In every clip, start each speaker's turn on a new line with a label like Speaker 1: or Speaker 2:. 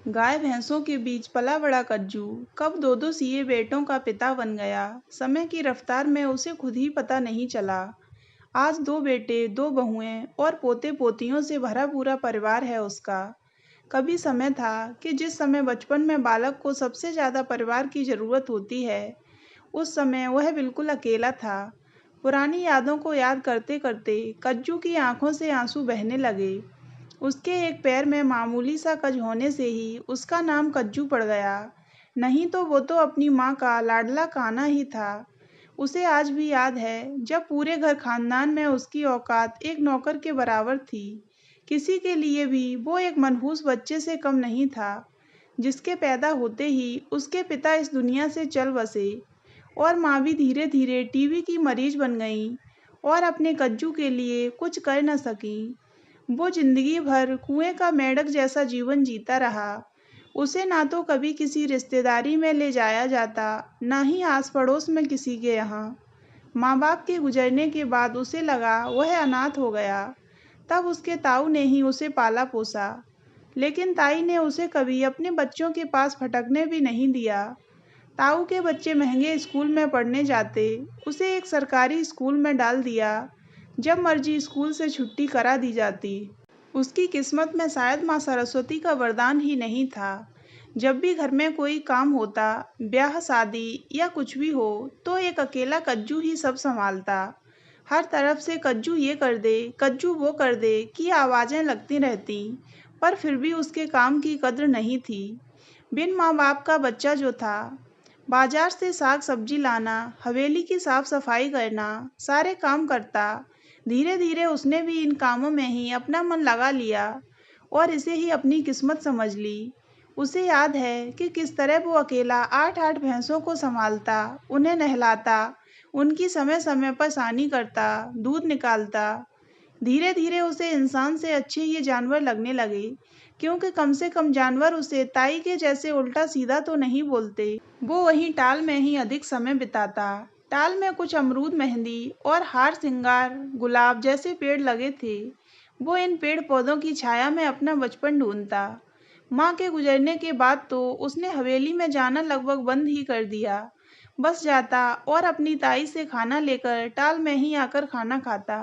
Speaker 1: गाय भैंसों के बीच पला बड़ा कज्जू कब दो दो सिए बेटों का पिता बन गया। समय की रफ्तार में उसे खुद ही पता नहीं चला। आज दो बेटे, दो बहुएं और पोते पोतियों से भरा पूरा परिवार है उसका। कभी समय था कि जिस समय बचपन में बालक को सबसे ज्यादा परिवार की जरूरत होती है, उस समय वह बिल्कुल अकेला था। पुरानी यादों को याद करते करते कज्जू की आंखों से आंसू बहने लगे। उसके एक पैर में मामूली सा कज होने से ही उसका नाम कज्जू पड़ गया। नहीं तो वो तो अपनी माँ का लाडला कान्हा ही था। उसे आज भी याद है जब पूरे घर खानदान में उसकी औकात एक नौकर के बराबर थी। किसी के लिए भी वो एक मनहूस बच्चे से कम नहीं था, जिसके पैदा होते ही उसके पिता इस दुनिया से चल बसे। और माँ भी धीरे धीरे टीबी की मरीज बन गई और अपने कज्जू के लिए कुछ कर न सकी। वो जिंदगी भर कुएं का मेंढक जैसा जीवन जीता रहा। उसे ना तो कभी किसी रिश्तेदारी में ले जाया जाता, ना ही आस पड़ोस में किसी के यहाँ। माँ बाप के गुजरने के बाद उसे लगा वह अनाथ हो गया। तब उसके ताऊ ने ही उसे पाला पोसा। लेकिन ताई ने उसे कभी अपने बच्चों के पास फटकने भी नहीं दिया। ताऊ के बच्चे महंगे स्कूल में पढ़ने जाते, उसे एक सरकारी स्कूल में डाल दिया। जब मर्जी स्कूल से छुट्टी करा दी जाती। उसकी किस्मत में शायद माँ सरस्वती का वरदान ही नहीं था। जब भी घर में कोई काम होता, ब्याह शादी या कुछ भी हो, तो एक अकेला कज्जू ही सब संभालता। हर तरफ से कज्जू ये कर दे, कज्जू वो कर दे की आवाज़ें लगती रहती, पर फिर भी उसके काम की कद्र नहीं थी। बिन माँ बाप का बच्चा जो था, बाजार से साग सब्जी लाना, हवेली की साफ सफाई करना, सारे काम करता। धीरे धीरे उसने भी इन कामों में ही अपना मन लगा लिया और इसे ही अपनी किस्मत समझ ली। उसे याद है कि किस तरह वो अकेला 8-8 भैंसों को संभालता, उन्हें नहलाता, उनकी समय समय पर सानी करता, दूध निकालता। धीरे धीरे उसे इंसान से अच्छे ये जानवर लगने लगे, क्योंकि कम से कम जानवर उसे ताई के जैसे उल्टा सीधा तो नहीं बोलते। वो वहीं टाल में ही अधिक समय बिताता। टाल में कुछ अमरूद, मेहंदी और हार सिंगार, गुलाब जैसे पेड़ लगे थे। वो इन पेड़ पौधों की छाया में अपना बचपन ढूंढता। माँ के गुजरने के बाद तो उसने हवेली में जाना लगभग बंद ही कर दिया। बस जाता और अपनी ताई से खाना लेकर टाल में ही आकर खाना खाता।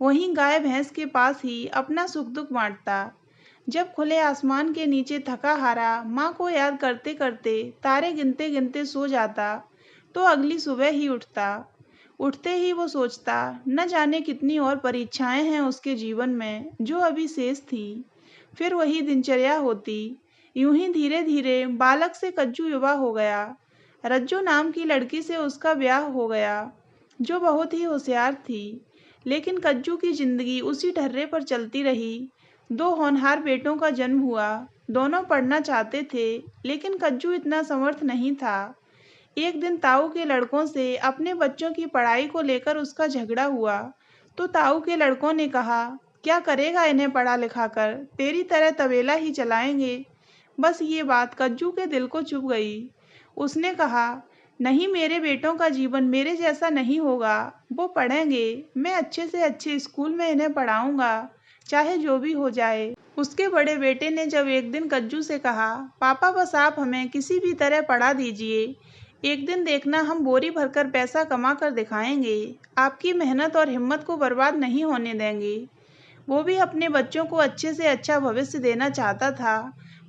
Speaker 1: वहीं गाय भैंस के पास ही अपना सुख दुख बांटता। जब खुले आसमान के नीचे थका हारा माँ को याद करते करते तारे गिनते गिनते सो जाता, तो अगली सुबह ही उठता। उठते ही वो सोचता, न जाने कितनी और परीक्षाएं हैं उसके जीवन में जो अभी शेष थी। फिर वही दिनचर्या होती। यूं ही धीरे धीरे बालक से कज्जू युवा हो गया। रज्जू नाम की लड़की से उसका ब्याह हो गया, जो बहुत ही होशियार थी। लेकिन कज्जू की जिंदगी उसी ढर्रे पर चलती रही। दो होनहार बेटों का जन्म हुआ। दोनों पढ़ना चाहते थे, लेकिन कज्जू इतना समर्थ नहीं था। एक दिन ताऊ के लड़कों से अपने बच्चों की पढ़ाई को लेकर उसका झगड़ा हुआ, तो ताऊ के लड़कों ने कहा, क्या करेगा इन्हें पढ़ा लिखा कर, तेरी तरह तबेला ही चलाएंगे। बस ये बात कज्जू के दिल को चुभ गई। उसने कहा, नहीं, मेरे बेटों का जीवन मेरे जैसा नहीं होगा। वो पढ़ेंगे, मैं अच्छे से अच्छे स्कूल में इन्हें पढ़ाऊंगा, चाहे जो भी हो जाए। उसके बड़े बेटे ने जब एक दिन कज्जू से कहा, पापा बस आप हमें किसी भी तरह पढ़ा दीजिए, एक दिन देखना हम बोरी भरकर पैसा कमा कर दिखाएंगे, आपकी मेहनत और हिम्मत को बर्बाद नहीं होने देंगे। वो भी अपने बच्चों को अच्छे से अच्छा भविष्य देना चाहता था,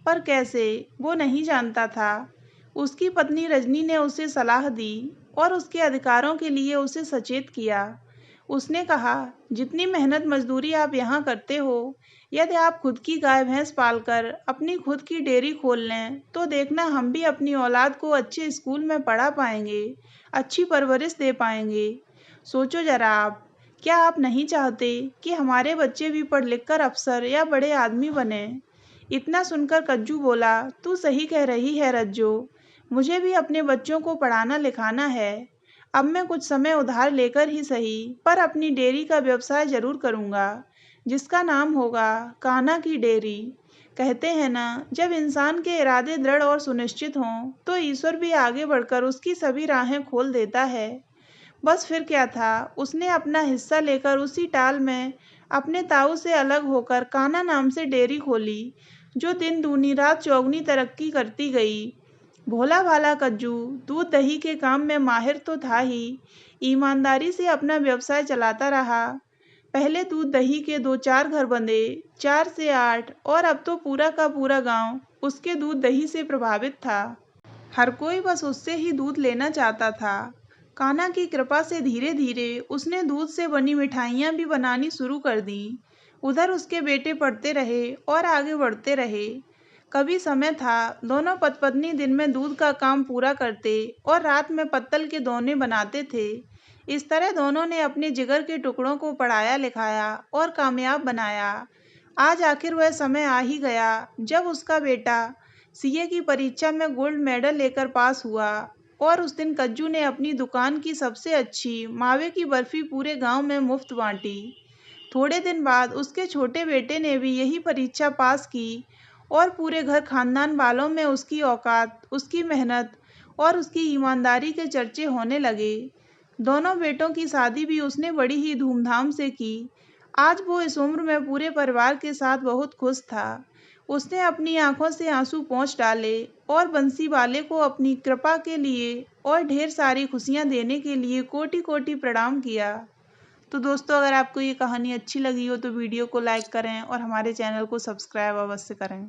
Speaker 1: पर कैसे, वो नहीं जानता था। उसकी पत्नी रजनी ने उसे सलाह दी और उसके अधिकारों के लिए उसे सचेत किया। उसने कहा, जितनी मेहनत मजदूरी आप यहाँ करते हो, यदि आप खुद की गाय भैंस पालकर अपनी खुद की डेयरी खोल लें, तो देखना हम भी अपनी औलाद को अच्छे स्कूल में पढ़ा पाएंगे, अच्छी परवरिश दे पाएंगे। सोचो जरा आप, क्या आप नहीं चाहते कि हमारे बच्चे भी पढ़ लिख कर अफसर या बड़े आदमी बने? इतना सुनकर कज्जू बोला, तू सही कह रही है रज्जो, मुझे भी अपने बच्चों को पढ़ाना लिखाना है। अब मैं कुछ समय उधार लेकर ही सही, पर अपनी डेयरी का व्यवसाय जरूर करूंगा, जिसका नाम होगा कान्हा की डेयरी। कहते हैं ना, जब इंसान के इरादे दृढ़ और सुनिश्चित हों, तो ईश्वर भी आगे बढ़कर उसकी सभी राहें खोल देता है। बस फिर क्या था, उसने अपना हिस्सा लेकर उसी टाल में अपने ताऊ से अलग होकर कान्हा नाम से डेयरी खोली। जो दिन दूनी रात चौगुनी तरक्की करती गई। भोला भाला कज्जू दूध दही के काम में माहिर तो था ही, ईमानदारी से अपना व्यवसाय चलाता रहा। पहले दूध दही के 2-4 घर बंधे, 4 से 8, और अब तो पूरा का पूरा गांव उसके दूध दही से प्रभावित था। हर कोई बस उससे ही दूध लेना चाहता था। कान्हा की कृपा से धीरे धीरे उसने दूध से बनी मिठाइयाँ भी बनानी शुरू कर दी। उधर उसके बेटे पढ़ते रहे और आगे बढ़ते रहे। कभी समय था दोनों पत्नी दिन में दूध का काम पूरा करते और रात में पत्तल के दोने बनाते थे। इस तरह दोनों ने अपने जिगर के टुकड़ों को पढ़ाया लिखाया और कामयाब बनाया। आज आखिर वह समय आ ही गया जब उसका बेटा सीए की परीक्षा में गोल्ड मेडल लेकर पास हुआ। और उस दिन कज्जू ने अपनी दुकान की सबसे अच्छी मावे की बर्फी पूरे गांव में मुफ्त बांटी। थोड़े दिन बाद उसके छोटे बेटे ने भी यही परीक्षा पास की और पूरे घर खानदान वालों में उसकी औकात, उसकी मेहनत और उसकी ईमानदारी के चर्चे होने लगे। दोनों बेटों की शादी भी उसने बड़ी ही धूमधाम से की। आज वो इस उम्र में पूरे परिवार के साथ बहुत खुश था। उसने अपनी आंखों से आंसू पोंछ डाले और बंसी वाले को अपनी कृपा के लिए और ढेर सारी खुशियां देने के लिए कोटि कोटि प्रणाम किया। तो दोस्तों, अगर आपको ये कहानी अच्छी लगी हो तो वीडियो को लाइक करें और हमारे चैनल को सब्सक्राइब अवश्य करें।